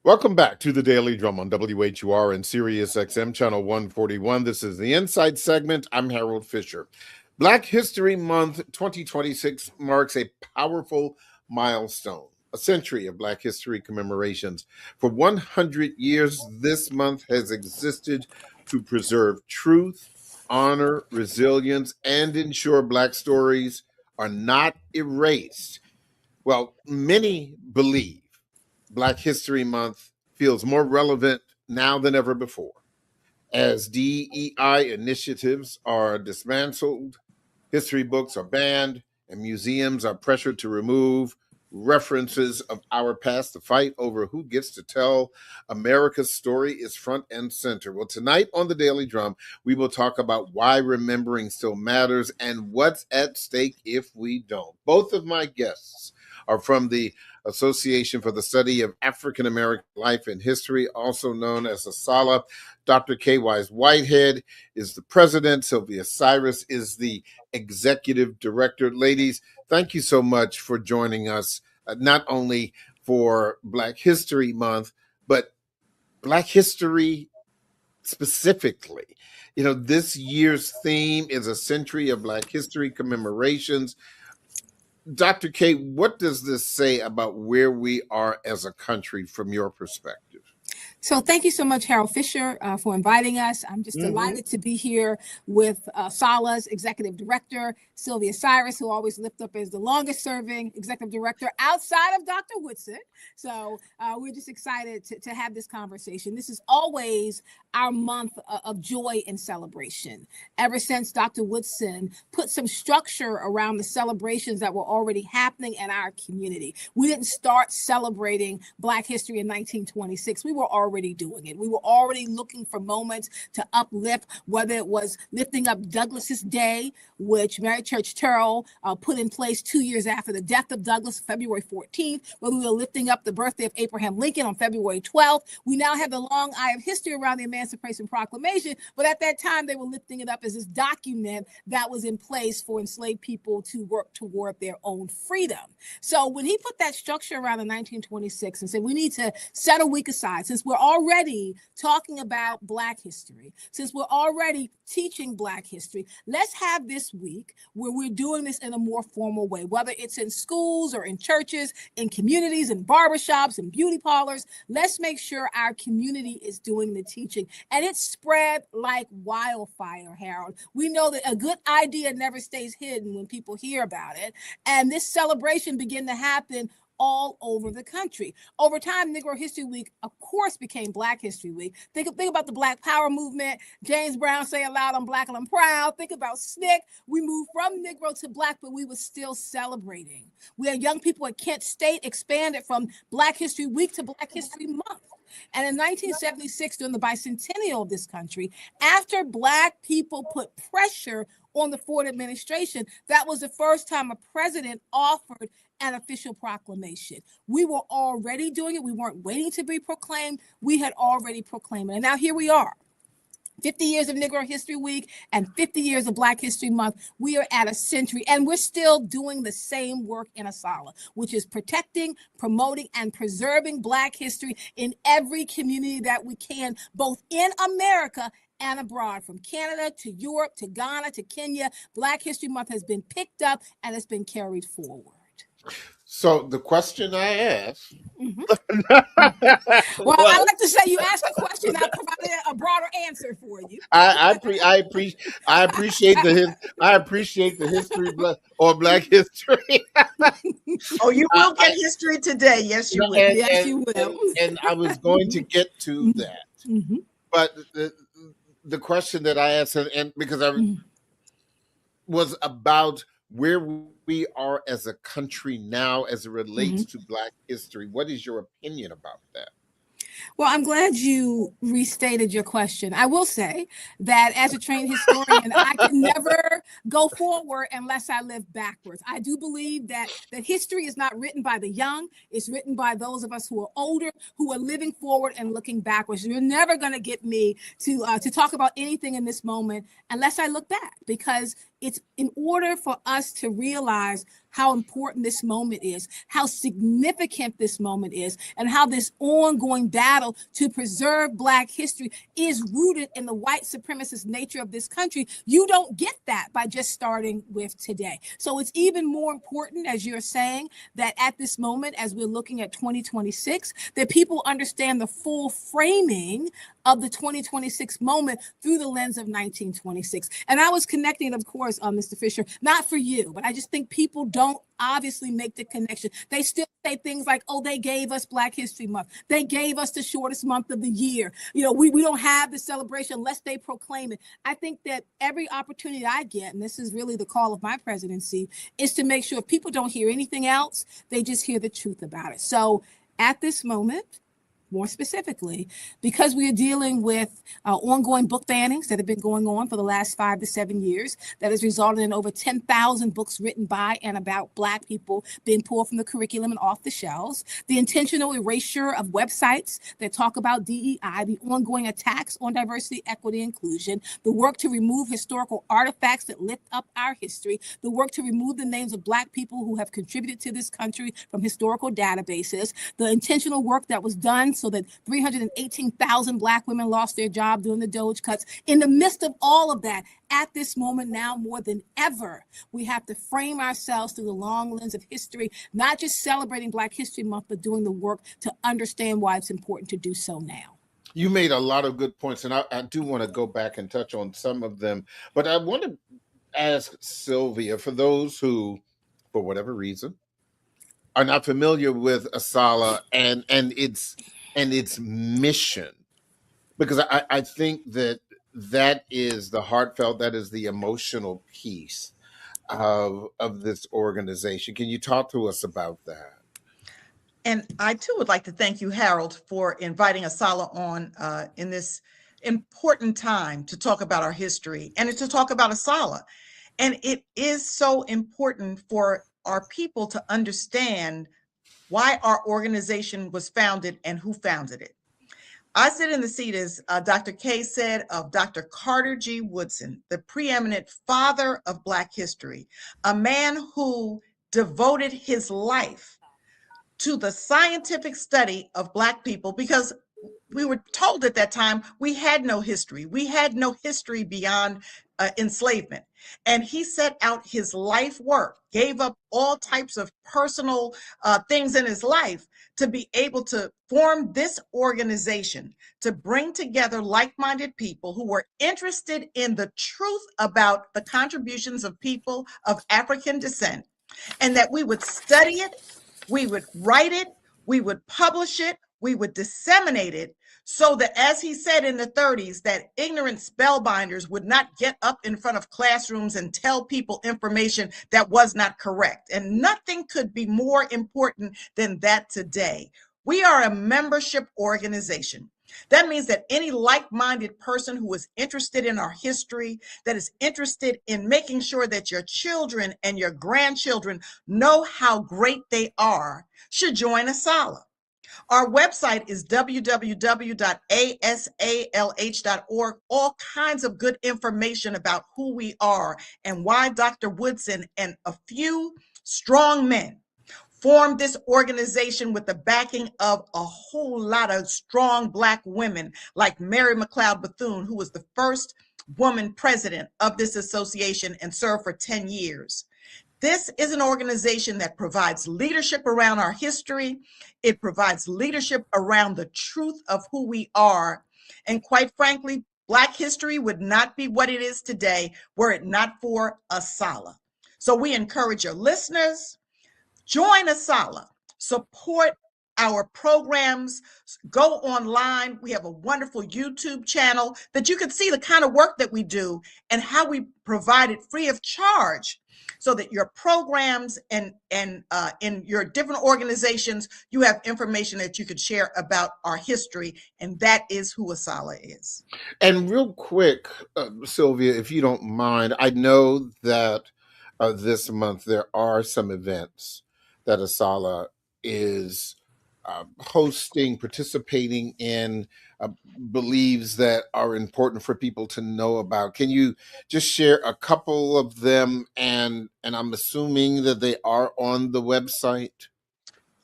Welcome back to the Daily Drum on WHUR and Sirius XM Channel 141. This is the Inside segment. I'm Harold Fisher. Black History Month 2026 marks a powerful milestone, a century of Black history commemorations. For 100 years, this month has existed to preserve truth, honor, resilience, and ensure Black stories are not erased. Well, many believe Black History Month feels more relevant now than ever before. As DEI initiatives are dismantled, history books are banned, and museums are pressured to remove references of our past. The fight over who gets to tell America's story is front and center. Well, tonight on the Daily Drum, we will talk about why remembering still matters and what's at stake if we don't. Both of my guests are from the Association for the Study of African American Life and History, also known as ASALH. Dr. K. Wise Whitehead is the president. Sylvia Cyrus is the executive director. Ladies, thank you so much for joining us, not only for Black History Month, but Black history specifically. You know, this year's theme is a century of Black history commemorations. Dr. K, what does this say about where we are as a country from your perspective? So thank you so much, Harold Fisher, for inviting us. I'm just delighted to be here with ASALH's executive director, Sylvia Cyrus, who always lift up as the longest serving executive director outside of Dr. Woodson. So we're just excited to have this conversation. This is always our month of joy and celebration. Ever since Dr. Woodson put some structure around the celebrations that were already happening in our community. We didn't start celebrating Black history in 1926. We were already doing it. We were already looking for moments to uplift, whether it was lifting up Douglas's Day, which Mary Church Terrell put in place 2 years after the death of Douglas, February 14th, whether we were lifting up the birthday of Abraham Lincoln on February 12th. We now have the long eye of history around the Emancipation Proclamation, but at that time they were lifting it up as this document that was in place for enslaved people to work toward their own freedom. So when he put that structure around in 1926 and said we need to set a week aside, since we're already talking about Black history, since we're already teaching Black history, let's have this week where we're doing this in a more formal way, whether it's in schools or in churches, in communities, in barbershops, and beauty parlors. Let's make sure our community is doing the teaching. And it's spread like wildfire, Harold. We know that a good idea never stays hidden when people hear about it. And this celebration began to happen all over the country. Over time, Negro History Week, of course, became Black History Week. Think about the Black Power movement. James Brown say aloud, "I'm Black and I'm proud." Think about SNCC. We moved from Negro to Black, but we were still celebrating. We had young people at Kent State expanded from Black History Week to Black History Month. And in 1976, during the bicentennial of this country, after Black people put pressure on the Ford administration, that was the first time a president offered an official proclamation. We were already doing it. We weren't waiting to be proclaimed. We had already proclaimed it. And now here we are. 50 years of Negro History Week and 50 years of Black History Month. We are at a century, and we're still doing the same work in ASALH, which is protecting, promoting, and preserving Black history in every community that we can, both in America and abroad, from Canada to Europe to Ghana to Kenya. Black History Month has been picked up and it's been carried forward. So the question I asked. Well, I like to say you asked a question, I provided a broader answer for you. I appreciate the history or Black history. Oh, you will get history today. Yes, you will. Yes, you will. And I was going to get to that, but the question that I asked, and because I was about where we are as a country now as it relates to Black history. What is your opinion about that? Well, I'm glad you restated your question. I will say that as a trained historian, I can never go forward unless I live backwards. I do believe that history is not written by the young. It's written by those of us who are older, who are living forward and looking backwards. You're never going to get me to talk about anything in this moment unless I look back, because it's in order for us to realize how important this moment is, how significant this moment is, and how this ongoing battle to preserve Black history is rooted in the white supremacist nature of this country. You don't get that by just starting with today. So it's even more important, as you're saying, that at this moment, as we're looking at 2026, that people understand the full framing of the 2026 moment through the lens of 1926. And I was connecting, of course, Mr. Fisher, not for you, but I just think people don't obviously make the connection. They still say things like, oh, they gave us Black History Month. They gave us the shortest month of the year. We don't have the celebration unless they proclaim it. I think that every opportunity I get, and this is really the call of my presidency, is to make sure if people don't hear anything else, they just hear the truth about it. So at this moment, more specifically, because we are dealing with ongoing book bannings that have been going on for the last 5 to 7 years, that has resulted in over 10,000 books written by and about Black people being pulled from the curriculum and off the shelves, the intentional erasure of websites that talk about DEI, the ongoing attacks on diversity, equity, inclusion, the work to remove historical artifacts that lift up our history, the work to remove the names of Black people who have contributed to this country from historical databases, the intentional work that was done so that 318,000 Black women lost their job during the Doge cuts. In the midst of all of that, at this moment now more than ever, we have to frame ourselves through the long lens of history, not just celebrating Black History Month, but doing the work to understand why it's important to do so now. You made a lot of good points, and I do want to go back and touch on some of them. But I want to ask Sylvia, for those who, for whatever reason, are not familiar with ASALH and its mission, because I think that is the heartfelt, that is the emotional piece of this organization. Can you talk to us about that? And I too would like to thank you, Harold, for inviting ASALH on in this important time to talk about our history and to talk about ASALH. And it is so important for our people to understand why our organization was founded and who founded it. I sit in the seat, as Dr. Kay said, of Dr. Carter G. Woodson, the preeminent father of Black history, a man who devoted his life to the scientific study of Black people, because we were told at that time we had no history. We had no history beyond enslavement. And he set out his life work, gave up all types of personal things in his life to be able to form this organization, to bring together like-minded people who were interested in the truth about the contributions of people of African descent, and that we would study it, we would write it, we would publish it, we would disseminate it, so that, as he said in the 30s, that ignorant spellbinders would not get up in front of classrooms and tell people information that was not correct. And nothing could be more important than that today. We are a membership organization. That means that any like-minded person who is interested in our history, that is interested in making sure that your children and your grandchildren know how great they are, should join ASALH. Our website is www.asalh.org. All kinds of good information about who we are and why Dr. Woodson and a few strong men formed this organization with the backing of a whole lot of strong Black women like Mary McLeod Bethune, who was the first woman president of this association and served for 10 years. This is an organization that provides leadership around our history. It provides leadership around the truth of who we are. And quite frankly, Black history would not be what it is today were it not for ASALH. So we encourage your listeners, join ASALH, support our programs, go online. We have a wonderful YouTube channel that you can see the kind of work that we do and how we provide it free of charge, so that your programs and in your different organizations, you have information that you could share about our history, and that is who ASALH is. And real quick, Sylvia, if you don't mind, I know that this month there are some events that ASALH is hosting, participating in, believes that are important for people to know about. Can you just share a couple of them? And I'm assuming that they are on the website.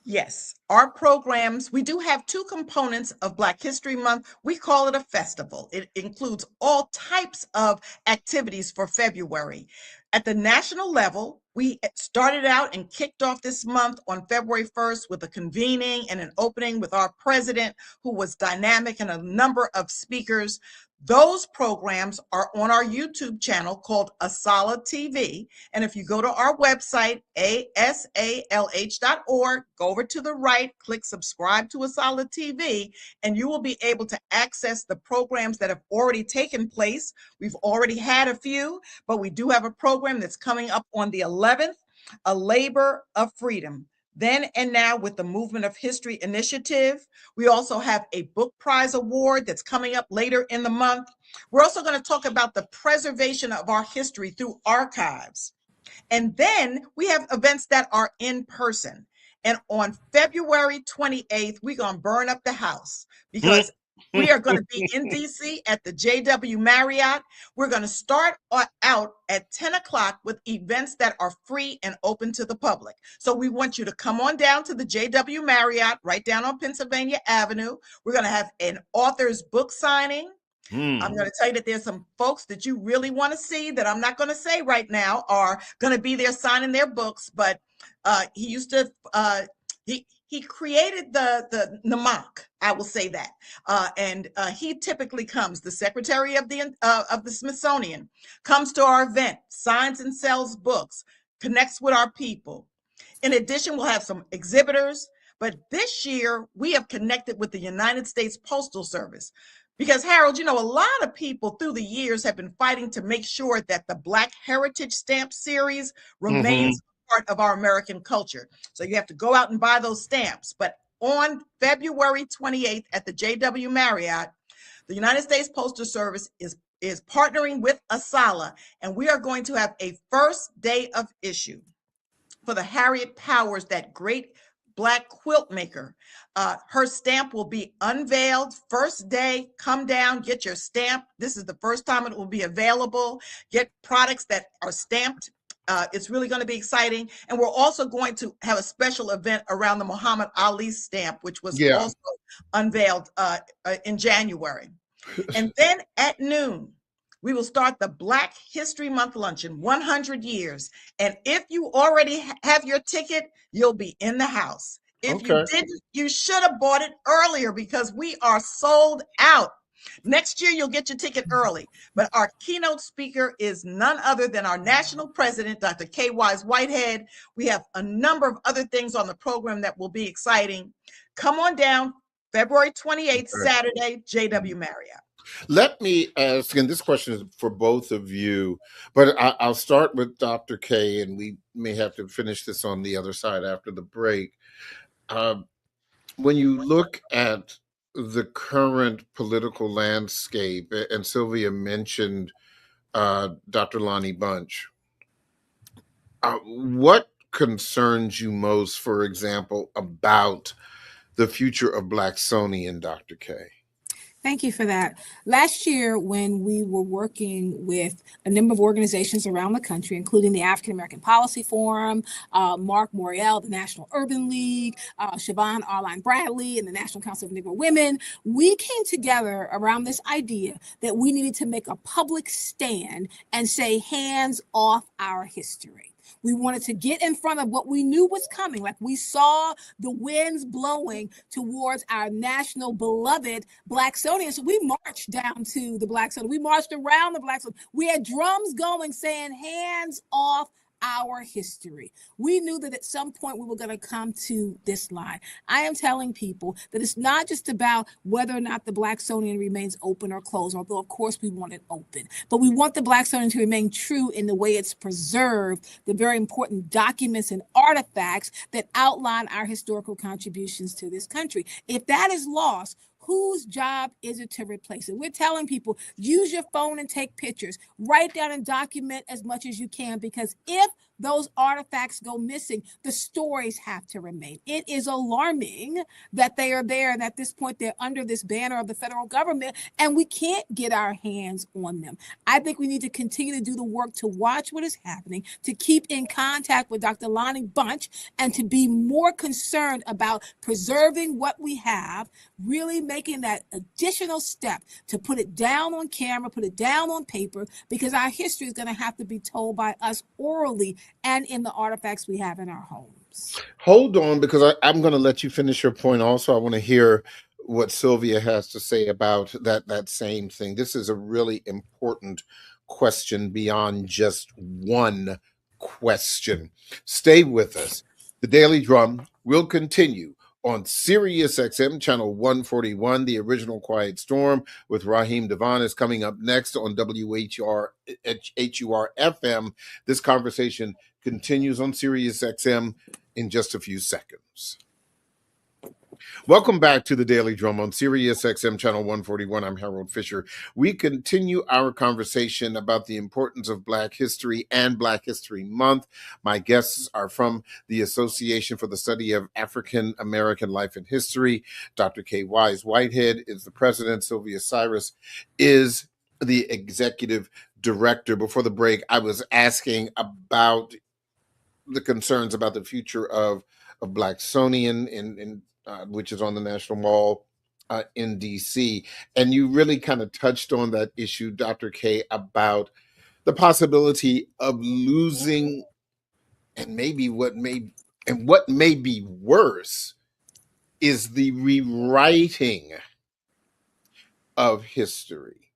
Yes, our programs, we do have two components of Black History Month. We call it a festival. It includes all types of activities for February. At the national level, we started out and kicked off this month on February 1st with a convening and an opening with our president, who was dynamic, and a number of speakers. Those programs are on our YouTube channel called Asala TV. And if you go to our website, asalh.org, go over to the right, click subscribe to Asala TV, and you will be able to access the programs that have already taken place. We've already had a few, but we do have a program that's coming up on the 11th, A Labor of Freedom. Then and Now with the Movement of History Initiative. We also have a book prize award that's coming up later in the month. We're also going to talk about the preservation of our history through archives. And then we have events that are in person. And on February 28th, we're going to burn up the house because we are going to be in DC at the JW Marriott. We're going to start out at 10 o'clock with events that are free and open to the public. So we want you to come on down to the JW Marriott right down on Pennsylvania Avenue. We're going to have an author's book signing. I'm going to tell you that there's some folks that you really want to see that I'm not going to say right now are going to be there signing their books. But he used to, he created the NMAC, I will say that. And he typically comes, the secretary of the Smithsonian, comes to our event, signs and sells books, connects with our people. In addition, we'll have some exhibitors. But this year, we have connected with the United States Postal Service. Because, Harold, you know, a lot of people through the years have been fighting to make sure that the Black Heritage Stamp Series remains part of our American culture. So you have to go out and buy those stamps. But on February 28th at the JW Marriott, the United States Postal Service is partnering with Asala, and we are going to have a first day of issue for the Harriet Powers, that great Black quilt maker. Her stamp will be unveiled first day. Come down, get your stamp. This is the first time it will be available. Get products that are stamped. It's really going to be exciting. And we're also going to have a special event around the Muhammad Ali stamp, which was also unveiled in January. And then at noon, we will start the Black History Month luncheon, 100 years. And if you already have your ticket, you'll be in the house. If you didn't, you should have bought it earlier because we are sold out. Next year, you'll get your ticket early. But our keynote speaker is none other than our national president, Dr. K. Wise Whitehead. We have a number of other things on the program that will be exciting. Come on down, February 28th, Saturday, JW Marriott. Let me ask, and this question is for both of you, but I'll start with Dr. K, and we may have to finish this on the other side after the break. When you look at the current political landscape, and Sylvia mentioned Dr. Lonnie Bunch, what concerns you most, for example, about the future of Blacksonian, Dr. K? Thank you for that. Last year, when we were working with a number of organizations around the country, including the African American Policy Forum, Mark Morial, the National Urban League, Siobhan Arline Bradley, and the National Council of Negro Women, we came together around this idea that we needed to make a public stand and say, hands off our history. We wanted to get in front of what we knew was coming. Like we saw the winds blowing towards our national beloved Blacksonian. So we marched down to the Blacksonian. We marched around the Blacksonian. We had drums going saying, hands off our history. We knew that at some point we were going to come to this line. I am telling people that it's not just about whether or not the Blacksonian remains open or closed, although of course we want it open, but we want the Blacksonian to remain true in the way it's preserved, the very important documents and artifacts that outline our historical contributions to this country. If that is lost, whose job is it to replace it? We're telling people, use your phone and take pictures. Write down and document as much as you can, because if those artifacts go missing, the stories have to remain. It is alarming that they are there, and at this point they're under this banner of the federal government, and we can't get our hands on them. I think we need to continue to do the work to watch what is happening, to keep in contact with Dr. Lonnie Bunch, and to be more concerned about preserving what we have, really making that additional step to put it down on camera, put it down on paper, because our history is going to have to be told by us orally and in the artifacts we have in our homes. Hold on, because I'm going to let you finish your point. Also, I want to hear what Sylvia has to say about that same thing. This is a really important question beyond just one question. Stay with us. The Daily Drum will continue on Sirius XM channel 141. The Original Quiet Storm with Raheem Devon is coming up next on WHUR-FM. This conversation continues on Sirius XM in just a few seconds. Welcome back to the Daily Drum on Sirius XM channel 141. I'm Harold Fisher. We continue our conversation about the importance of Black history and Black History Month. My guests are from the Association for the Study of African American Life and History. Dr. K. Wise Whitehead is the president. Sylvia Cyrus is the executive director. Before the break, I was asking about the concerns about the future of Blacksonian in which is on the National Mall in DC. And you really kind of touched on that issue, Dr. K, about the possibility of losing, and what may be worse is the rewriting of history.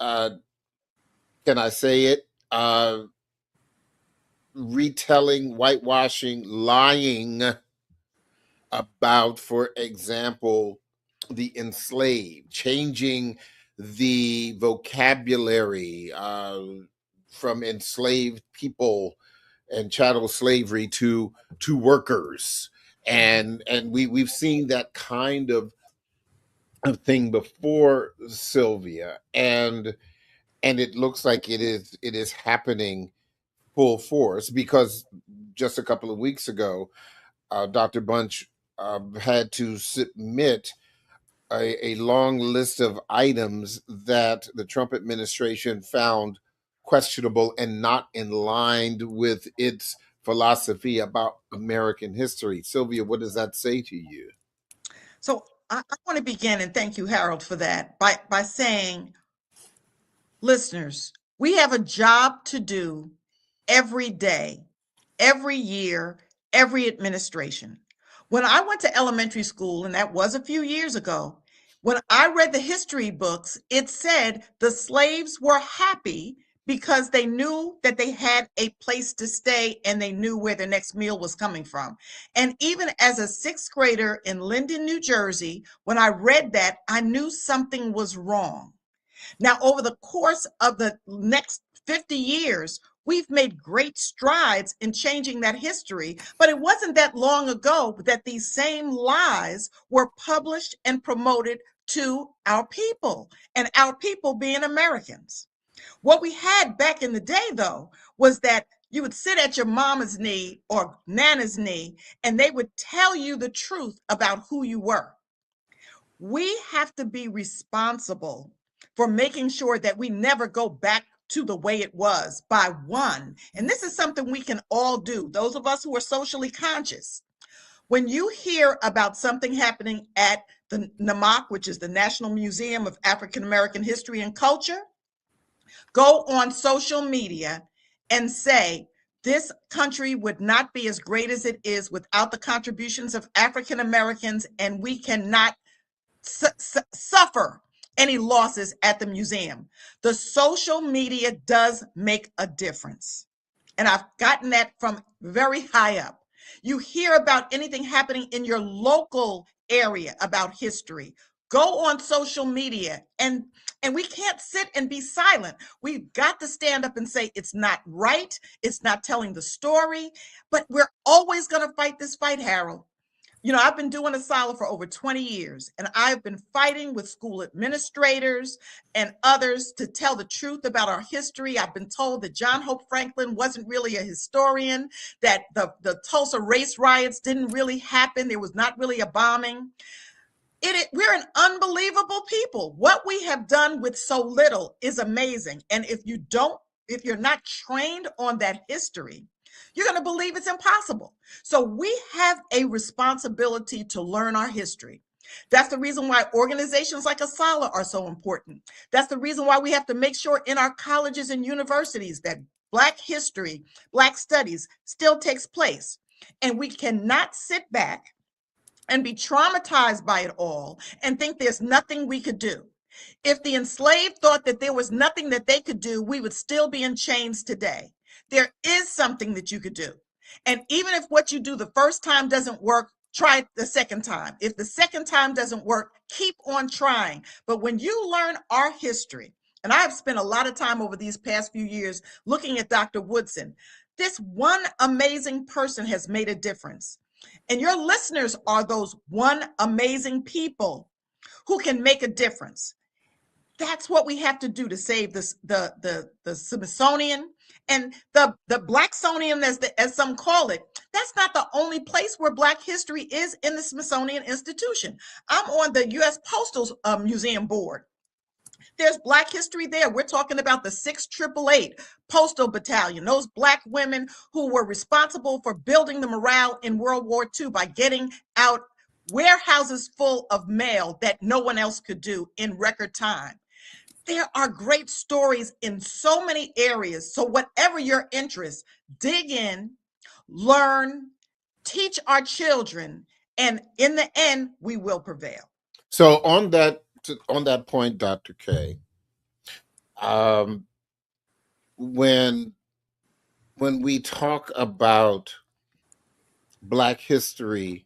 Can I say it? Retelling, whitewashing, lying about, for example, the enslaved, changing the vocabulary from enslaved people and chattel slavery to workers, and we've seen that kind of thing before, Sylvia, and it looks like it is happening full force, because just a couple of weeks ago, Dr. Bunch had to submit a long list of items that the Trump administration found questionable and not in line with its philosophy about American history. Sylvia, what does that say to you? So I want to begin, and thank you, Harold, for that, by saying, listeners, we have a job to do every day, every year, every administration. When I went to elementary school, and that was a few years ago, when I read the history books, it said the slaves were happy because they knew that they had a place to stay and they knew where their next meal was coming from. And even as a sixth grader in Linden, New Jersey, when I read that, I knew something was wrong. Now, over the course of the next 50 years, we've made great strides in changing that history, but it wasn't that long ago that these same lies were published and promoted to our people, and our people being Americans. What we had back in the day, though, was that you would sit at your mama's knee or nana's knee, and they would tell you the truth about who you were. We have to be responsible for making sure that we never go back to the way it was by one. And this is something we can all do, those of us who are socially conscious. When you hear about something happening at the NAMAC, which is the National Museum of African American History and Culture, go on social media and say, this country would not be as great as it is without the contributions of African Americans, and we cannot suffer any losses at the museum. The social media does make a difference. And I've gotten that from very high up. You hear about anything happening in your local area about history, go on social media, and we can't sit and be silent. We've got to stand up and say it's not right, it's not telling the story, but we're always going to fight this fight, Harold. You know, I've been doing Asala for over 20 years, and I've been fighting with school administrators and others to tell the truth about our history. I've been told that John Hope Franklin wasn't really a historian, that the Tulsa race riots didn't really happen. There was not really a bombing. We're an unbelievable people. What we have done with so little is amazing. And if you're not trained on that history, you're going to believe it's impossible. So we have a responsibility to learn our history. That's the reason why organizations like Asala are so important. That's the reason why we have to make sure in our colleges and universities that Black history, Black studies still takes place. And we cannot sit back and be traumatized by it all and think there's nothing we could do. If the enslaved thought that there was nothing that they could do, we would still be in chains today. There is something that you could do. And even if what you do the first time doesn't work, try it the second time. If the second time doesn't work, keep on trying. But when you learn our history, and I've spent a lot of time over these past few years looking at Dr. Woodson, this one amazing person has made a difference. And your listeners are those one amazing people who can make a difference. That's what we have to do to save the Smithsonian and the Blacksonian, as some call it. That's not the only place where Black history is in the Smithsonian Institution. I'm on the U.S. Postal Museum board. There's Black history there. We're talking about the 6888 Postal Battalion, those Black women who were responsible for building the morale in World War II by getting out warehouses full of mail that no one else could do in record time. There are great stories in so many areas. So whatever your interest, dig in, learn, teach our children, and in the end, we will prevail. So on that point, Dr. K, when we talk about Black history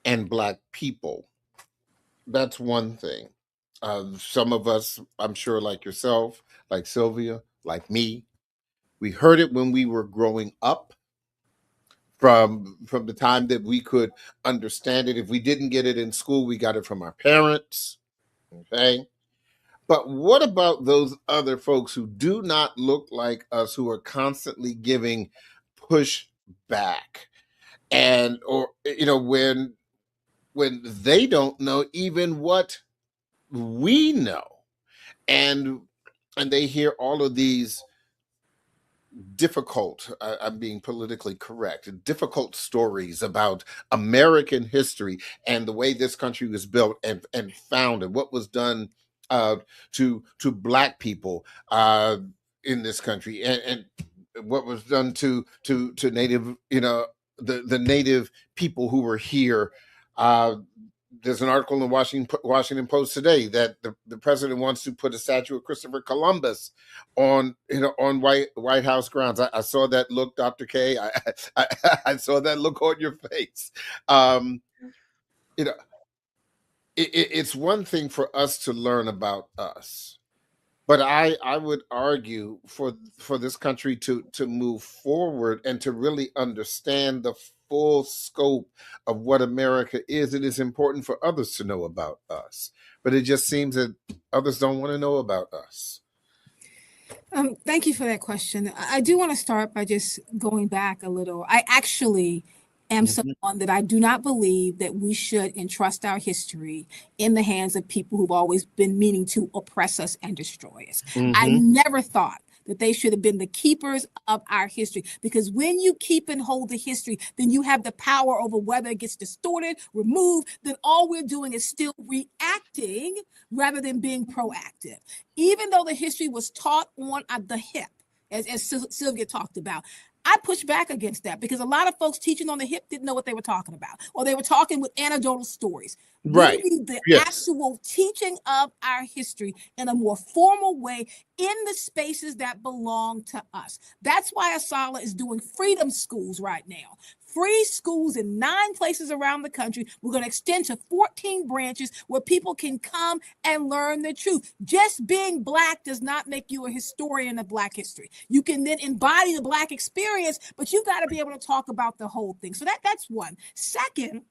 and Black people, that's one thing. Some of us, I'm sure, like yourself, like Sylvia, like me, we heard it when we were growing up, from the time that we could understand it. If we didn't get it in school, we got it from our parents. Okay. But what about those other folks who do not look like us, who are constantly giving pushback, and or when they don't know even what we know, and they hear all of these difficult, I'm being politically correct, difficult stories about American history and the way this country was built and founded, what was done to Black people in this country, and what was done to Native, the Native people who were here. There's an article in the Washington Post today that the president wants to put a statue of Christopher Columbus on White House grounds. I saw that look, Dr. K. I saw that look on your face. It's one thing for us to learn about us, but I would argue for this country to move forward and to really understand the full scope of what America is. It is important for others to know about us, but it just seems that others don't want to know about us. Thank you for that question. I do want to start by just going back a little. I actually am someone that I do not believe that we should entrust our history in the hands of people who've always been meaning to oppress us and destroy us. I never thought that they should have been the keepers of our history, because when you keep and hold the history, then you have the power over whether it gets distorted, removed. Then all we're doing is still reacting rather than being proactive. Even though the history was taught on the hip, as Sylvia talked about, I push back against that, because a lot of folks teaching on the hip didn't know what they were talking about, or they were talking with anecdotal stories. Right. We need the actual teaching of our history in a more formal way in the spaces that belong to us. That's why Asala is doing freedom schools right now. Free schools in 9 places around the country. We're going to extend to 14 branches where people can come and learn the truth. Just being Black does not make you a historian of Black history. You can then embody the Black experience, but you got to be able to talk about the whole thing. So that's one. Second,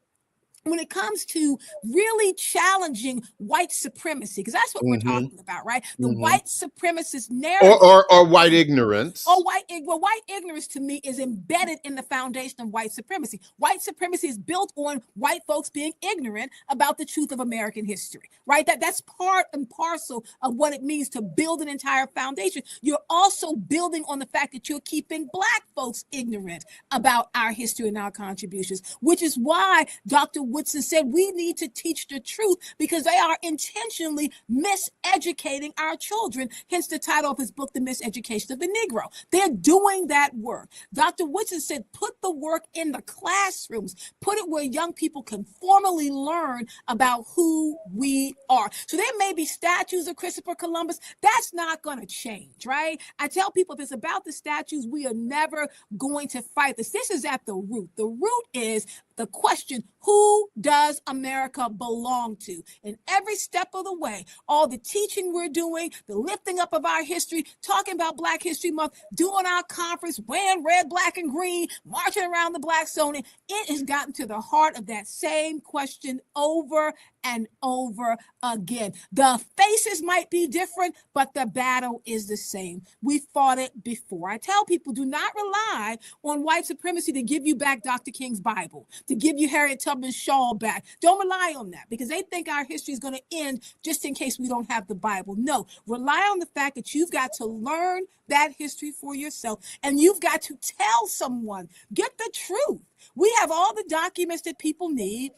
when it comes to really challenging white supremacy, because that's what we're talking about, right? The white supremacist narrative. Or white ignorance. Or white ignorance to me is embedded in the foundation of white supremacy. White supremacy is built on white folks being ignorant about the truth of American history, right? That's part and parcel of what it means to build an entire foundation. You're also building on the fact that you're keeping Black folks ignorant about our history and our contributions, which is why Dr. Woodson said we need to teach the truth, because they are intentionally miseducating our children, hence the title of his book, The Miseducation of the Negro. They're doing that work. Dr. Woodson said, put the work in the classrooms, put it where young people can formally learn about who we are. So there may be statues of Christopher Columbus. That's not going to change, right? I tell people, if it's about the statues, we are never going to fight this. This is at the root. The root is the question, who does America belong to? And every step of the way, all the teaching we're doing, the lifting up of our history, talking about Black History Month, doing our conference, wearing red, black, and green, marching around the Black zone, it has gotten to the heart of that same question over and over again. The faces might be different, but the battle is the same. We fought it before. I tell people, do not rely on white supremacy to give you back Dr. King's Bible, to give you Harriet Tubman's shawl back. Don't rely on that, because they think our history is going to end just in case we don't have the Bible. No, rely on the fact that you've got to learn that history for yourself, and you've got to tell someone, get the truth. We have all the documents that people need,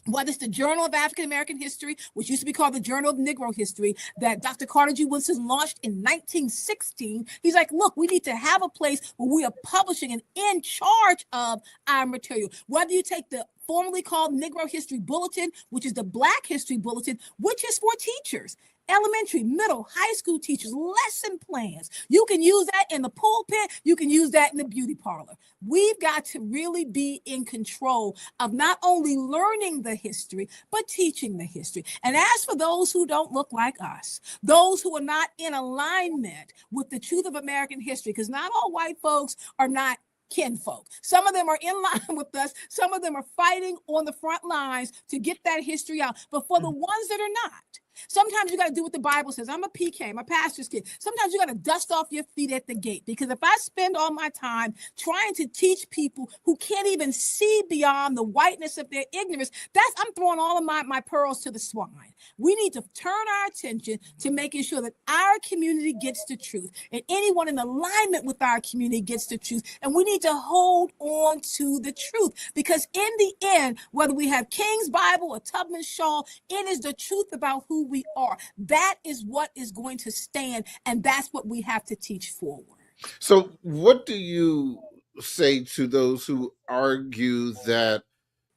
whether it's the Journal of African American History, which used to be called the Journal of Negro History, that Dr. Carter G. Woodson launched in 1916. He's like, look, we need to have a place where we are publishing and in charge of our material. Whether you take the formerly called Negro History Bulletin, which is the Black History Bulletin, which is for teachers, elementary, middle, high school teachers, lesson plans. You can use that in the pulpit. You can use that in the beauty parlor. We've got to really be in control of not only learning the history, but teaching the history. And as for those who don't look like us, those who are not in alignment with the truth of American history, because not all white folks are not kinfolk. Some of them are in line with us. Some of them are fighting on the front lines to get that history out. But for the ones that are not, sometimes you got to do what the Bible says. I'm a PK, I'm a pastor's kid. Sometimes you got to dust off your feet at the gate, because if I spend all my time trying to teach people who can't even see beyond the whiteness of their ignorance, I'm throwing all of my pearls to the swine. We need to turn our attention to making sure that our community gets the truth, and anyone in alignment with our community gets the truth. And we need to hold on to the truth, because in the end, whether we have King's Bible or Tubman's shawl, it is the truth about who we are. That is what is going to stand, and that's what we have to teach forward. So what do you say to those who argue that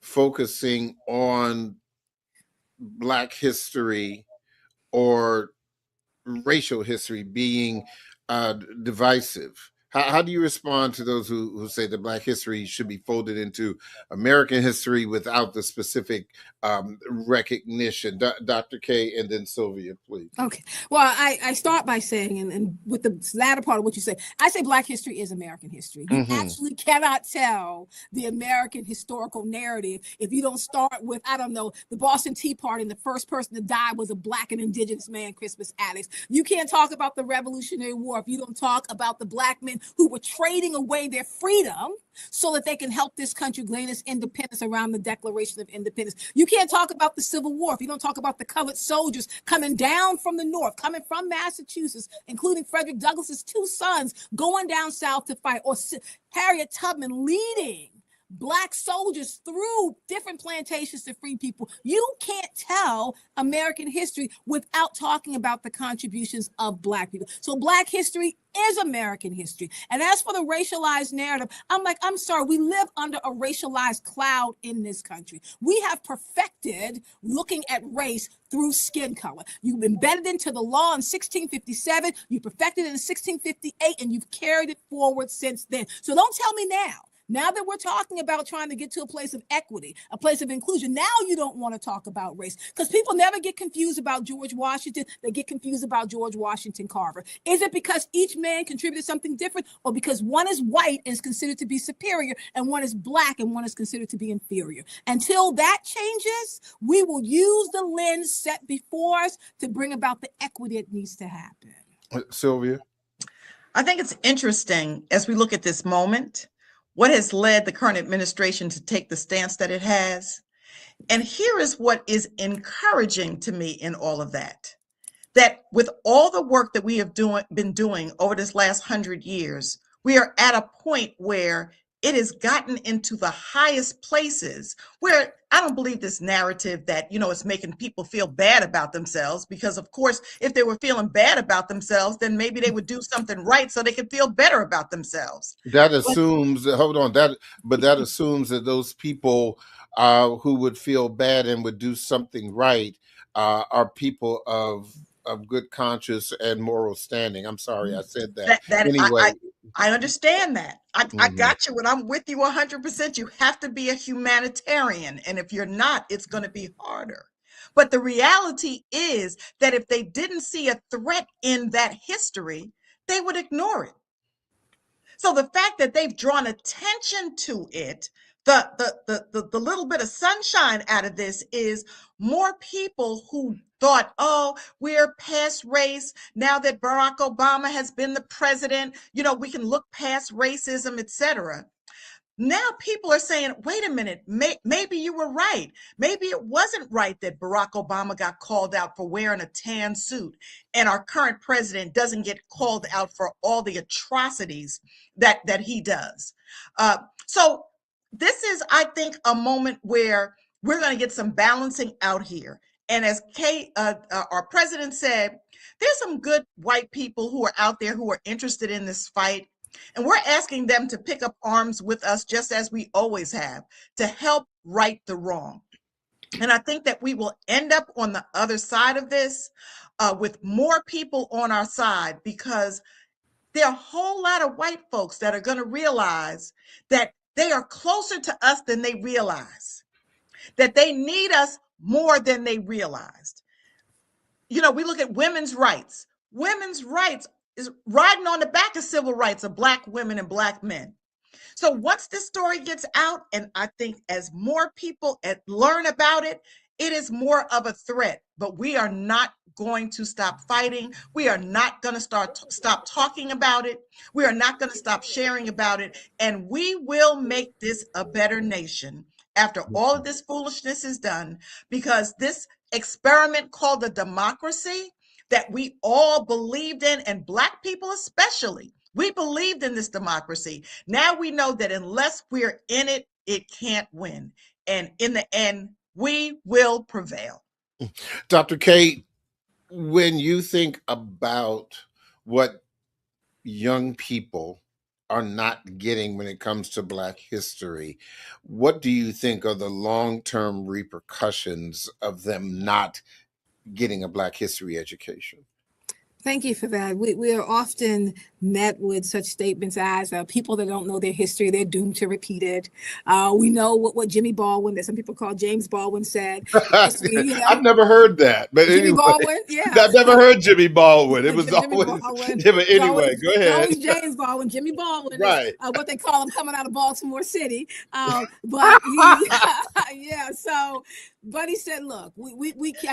focusing on Black history or racial history being divisive? How do you respond to those who say that Black history should be folded into American history without the specific recognition? Dr. K, and then Sylvia, please. Okay. Well, I start by saying, and with the latter part of what you say, I say Black history is American history. You actually cannot tell the American historical narrative if you don't start with, I don't know, the Boston Tea Party, and the first person to die was a Black and indigenous man, Crispus Attucks. You can't talk about the Revolutionary War if you don't talk about the Black men who were trading away their freedom so that they can help this country gain its independence around the Declaration of Independence. You can't talk about the Civil War if you don't talk about the colored soldiers coming down from the North, coming from Massachusetts, including Frederick Douglass's two sons going down south to fight, or Harriet Tubman leading Black soldiers through different plantations to free people. You can't tell American history without talking about the contributions of Black people. So Black history is American history. And as for the racialized narrative, I'm sorry, we live under a racialized cloud in this country. We have perfected looking at race through skin color. You've embedded into the law in 1657, you perfected it in 1658, and you've carried it forward since then. So don't tell me now Now that we're talking about trying to get to a place of equity, a place of inclusion, now you don't want to talk about race because people never get confused about George Washington. They get confused about George Washington Carver. Is it because each man contributed something different, or because one is white and is considered to be superior and one is black and one is considered to be inferior? Until that changes, we will use the lens set before us to bring about the equity that needs to happen. Sylvia? I think it's interesting as we look at this moment, what has led the current administration to take the stance that it has. And here is what is encouraging to me in all of that with all the work that we have been doing over this last 100 years, we are at a point where it has gotten into the highest places where I don't believe this narrative that, it's making people feel bad about themselves, because of course, if they were feeling bad about themselves, then maybe they would do something right so they could feel better about themselves. That assumes, that assumes that those people who would feel bad and would do something right are people of good conscience and moral standing. I'm sorry I said that. Anyway. I understand that. I got you, and I'm with you 100%. You have to be a humanitarian, and if you're not, it's going to be harder. But the reality is that if they didn't see a threat in that history, they would ignore it. So the fact that they've drawn attention to it, the little bit of sunshine out of this is more people who thought, oh, we're past race. Now that Barack Obama has been the president, we can look past racism, etc. Now people are saying, wait a minute, maybe you were right. Maybe it wasn't right that Barack Obama got called out for wearing a tan suit, and our current president doesn't get called out for all the atrocities that he does. So this is, I think, a moment where we're going to get some balancing out here. And as our president said, there's some good white people who are out there who are interested in this fight. And we're asking them to pick up arms with us, just as we always have, to help right the wrong. And I think that we will end up on the other side of this with more people on our side, because there are a whole lot of white folks that are going to realize that they are closer to us than they realize, that they need us more than they realized. We look at women's rights. Women's rights is riding on the back of civil rights of Black women and Black men. So once this story gets out, and I think as more people learn about it, it is more of a threat. But we are not going to stop fighting. We are not going to stop talking about it. We are not going to stop sharing about it. And we will make this a better nation after all of this foolishness is done, because this experiment called a democracy that we all believed in, and Black people especially, we believed in this democracy. Now we know that unless we're in it, it can't win. And in the end, we will prevail. Dr. K, when you think about what young people are not getting when it comes to Black history, what do you think are the long-term repercussions of them not getting a Black history education? Thank you for that. We are often met with such statements as people that don't know their history, they're doomed to repeat it. We know what Jimmy Baldwin, that some people call James Baldwin, said. History, I've never heard that, but Jimmy anyway, Baldwin, yeah. I've never heard Jimby Baldwin. It was Jimmy always, Baldwin. yeah, but anyway, go ahead. Always James Baldwin. Jimmy Baldwin, right? What they call him, coming out of Baltimore City. But he said, look,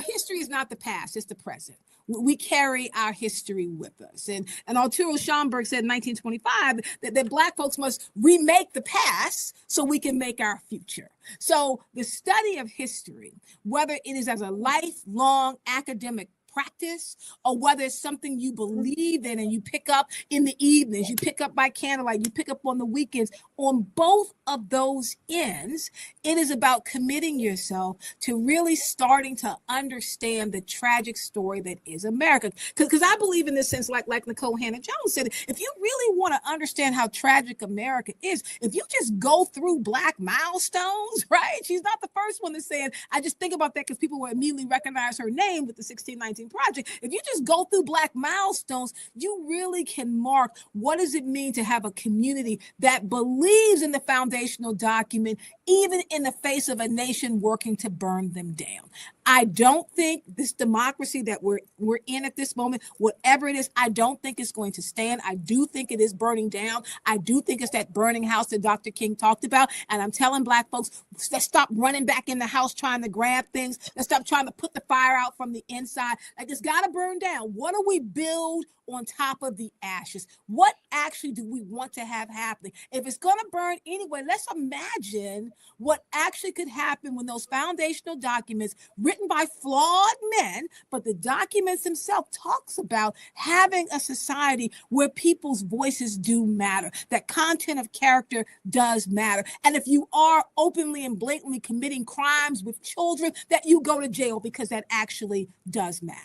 history is not the past; it's the present. We carry our history with us. And Arturo Schomburg said in 1925 that Black folks must remake the past so we can make our future. So the study of history, whether it is as a lifelong academic practice or whether it's something you believe in and you pick up in the evenings, you pick up by candlelight, you pick up on the weekends, on both of those ends, it is about committing yourself to really starting to understand the tragic story that is America. Because I believe in this sense, like Nicole Hannah-Jones said, if you really want to understand how tragic America is, if you just go through Black milestones, right? She's not the first one to say it. I just think about that because people will immediately recognize her name with the 1619 amazing project. If you just go through Black milestones, you really can mark what does it mean to have a community that believes in the foundational document, even in the face of a nation working to burn them down. I don't think this democracy that we're in at this moment, whatever it is, I don't think it's going to stand. I do think it is burning down. I do think it's that burning house that Dr. King talked about. And I'm telling Black folks, let's stop running back in the house trying to grab things. Let's stop trying to put the fire out from the inside. Like, it's got to burn down. What do we build on top of the ashes? What actually do we want to have happening? If it's going to burn anyway, let's imagine what actually could happen when those foundational documents written by flawed men, but the documents themselves talks about having a society where people's voices do matter, that content of character does matter. And if you are openly and blatantly committing crimes with children, that you go to jail, because that actually does matter.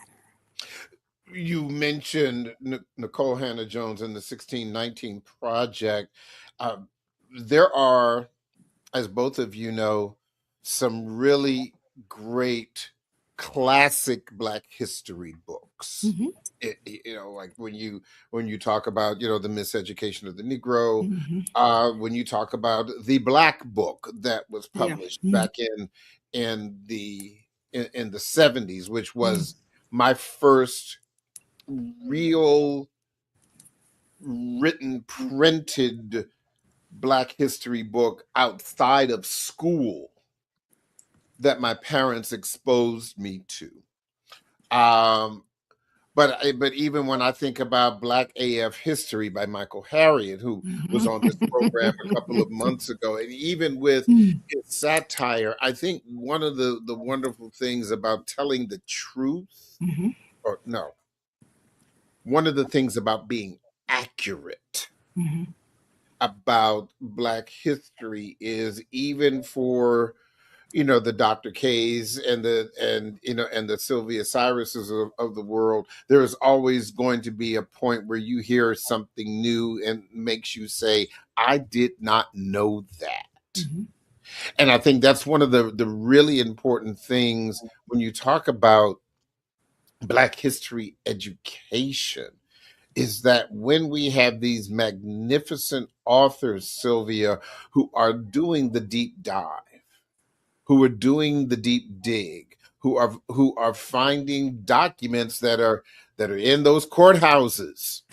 You mentioned Nicole Hannah-Jones and the 1619 Project. There are, as both of you know, some really great classic Black history books. Mm-hmm. Like when you talk about, the miseducation of the Negro, Mm-hmm. when you talk about the Black Book that was published Yeah. back in the 70s, which was my first real written printed Black history book outside of school that my parents exposed me to. But even when I think about Black AF History by Michael Harriot, who was on this program a couple of months ago, and even with his satire, I think one of the wonderful things about telling the truth, or no, one of the things about being accurate about Black history is, even for the Dr. K's and the Sylvia Cyruses of the world, there is always going to be a point where you hear something new and makes you say, I did not know that. And I think that's one of the really important things when you talk about Black history education, is that when we have these magnificent authors, Sylvia, who are doing the deep dive, who are doing the deep dig, who are finding documents that are in those courthouses,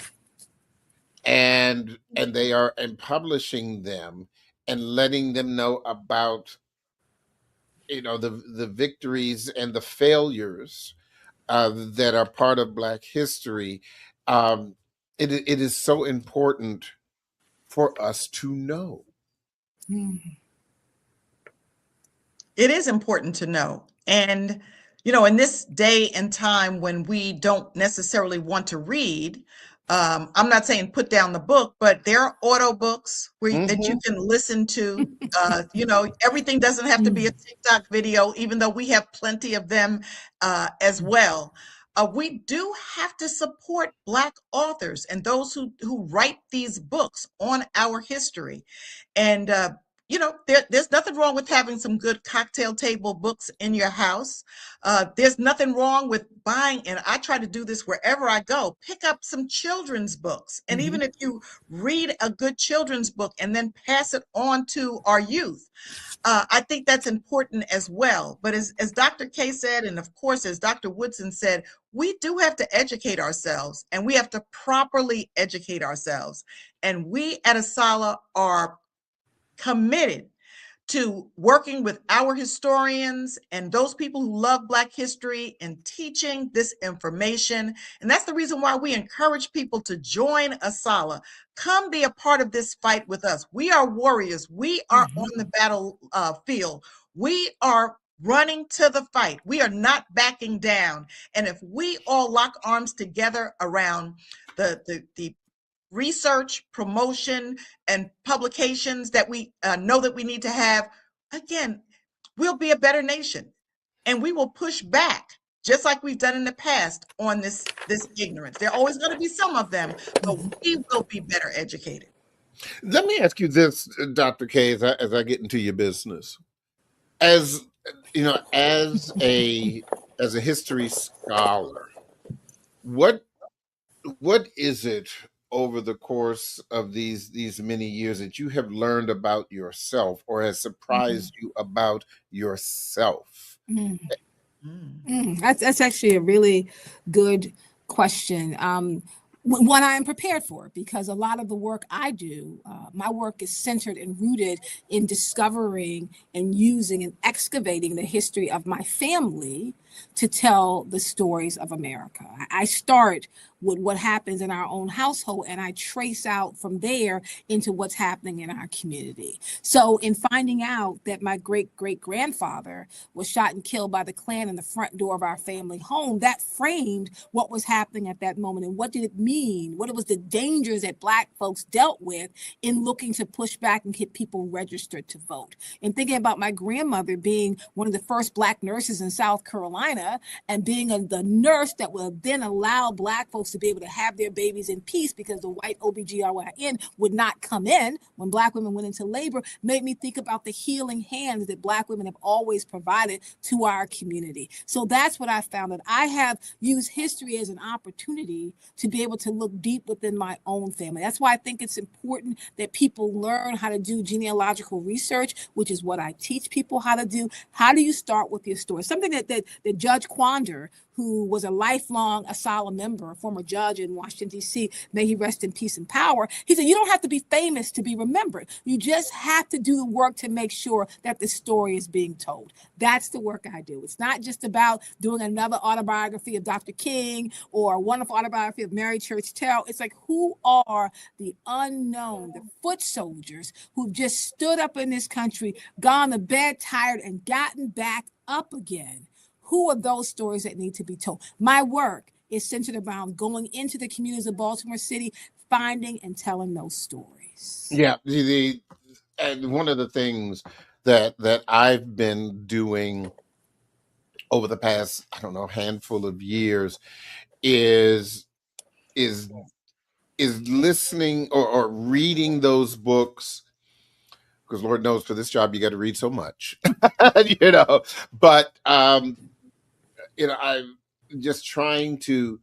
and they are publishing them and letting them know about the victories and the failures that are part of Black history. It is so important for us to know. It is important to know. And, in this day and time when we don't necessarily want to read, I'm not saying put down the book, but there are audio books that you can listen to. Everything doesn't have to be a TikTok video, even though we have plenty of them as well. We do have to support Black authors and those who write these books on our history. And there's nothing wrong with having some good cocktail table books in your house. There's nothing wrong with buying, and I try to do this wherever I go, pick up some children's books. And even if you read a good children's book and then pass it on to our youth, I think that's important as well. But as Dr. K said, and of course, as Dr. Woodson said, we do have to educate ourselves, and we have to properly educate ourselves. And we at ASALH are committed to working with our historians and those people who love Black history and teaching this information. And that's the reason why we encourage people to join ASALH. Come be a part of this fight with us. We are warriors. We are on the battlefield. We are running to the fight. We are not backing down. And if we all lock arms together around the research, promotion, and publications that we know that we need to have, again, we'll be a better nation. And we will push back, just like we've done in the past, on this ignorance. There are always going to be some of them, but we will be better educated. Let me ask you this, Dr. K, as I get into your business. As a history scholar, what what is it over the course of these many years that you have learned about yourself or has Mhm. surprised you about yourself? Mm. Mm. That's actually a really good question. One I am prepared for because a lot of the work I do, my work is centered and rooted in discovering and using and excavating the history of my family to tell the stories of America. I start with what happens in our own household and I trace out from there into what's happening in our community. So, in finding out that my great great grandfather was shot and killed by the Klan in the front door of our family home, that framed what was happening at that moment and what did it mean? What it was the dangers that Black folks dealt with in looking to push back and get people registered to vote. And thinking about my grandmother being one of the first Black nurses in South Carolina and being the nurse that would then allow Black folks to be able to have their babies in peace because the white OBGYN would not come in when Black women went into labor, made me think about the healing hands that Black women have always provided to our community. So that's what I found, that I have used history as an opportunity to be able to look deep within my own family. That's why I think it's important that people learn how to do genealogical research, which is what I teach people how to do. How do you start with your story? Something that Judge Quander, who was a lifelong ASALA member, a former judge in Washington, D.C., may he rest in peace and power. He said, you don't have to be famous to be remembered. You just have to do the work to make sure that the story is being told. That's the work I do. It's not just about doing another autobiography of Dr. King or a wonderful autobiography of Mary Church Terrell. It's like, who are the unknown, the foot soldiers who've just stood up in this country, gone to bed tired, and gotten back up again? Who are those stories that need to be told? My work is centered around going into the communities of Baltimore City, finding and telling those stories. Yeah, and one of the things that I've been doing over the past, I don't know, handful of years is is is listening or reading those books, because Lord knows for this job you got to read so much. you know but I'm just trying to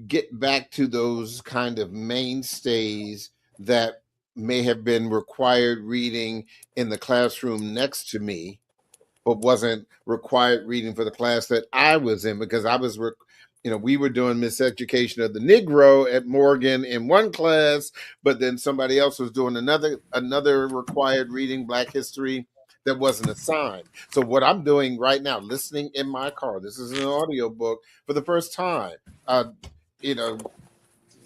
get back to those kind of mainstays that may have been required reading in the classroom next to me, but wasn't required reading for the class that I was in, because I was, we were doing Miseducation of the Negro at Morgan in one class, but then somebody else was doing another required reading, Black History, that wasn't assigned. So what I'm doing right now, listening in my car, this is an audio book for the first time. Uh, you know,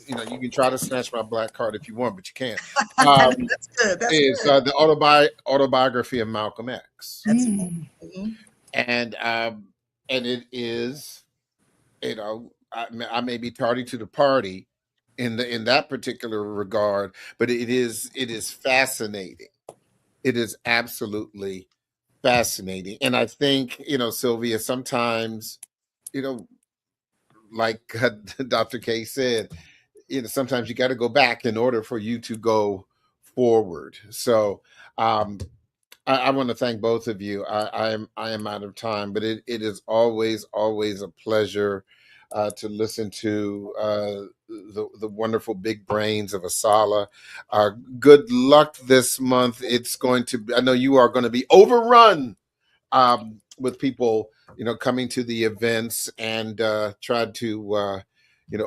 you can try to snatch my black card if you want, but you can't. That's good. That's Is good. the autobiography of Malcolm X, That's mhm. and it is, I may be tardy to the party in that particular regard, but it is fascinating. It is absolutely fascinating, and I think Sylvia, sometimes you know like Dr. K said, sometimes you got to go back in order for you to go forward. So I want to thank both of you. I am out of time, but it is always a pleasure to listen to the wonderful big brains of Asala. Good luck this month. It's going to be, I know you are going to be overrun with people, coming to the events, and tried to,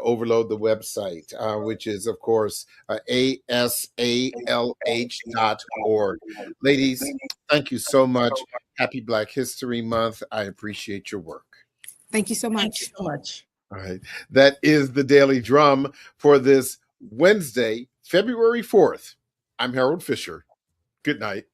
overload the website, which is, of course, asalh.org. Ladies, thank you so much. Happy Black History Month. I appreciate your work. Thank you so Thank you much. so much. All right. That is the Daily Drum for this Wednesday, February 4th. I'm Harold Fisher. Good night.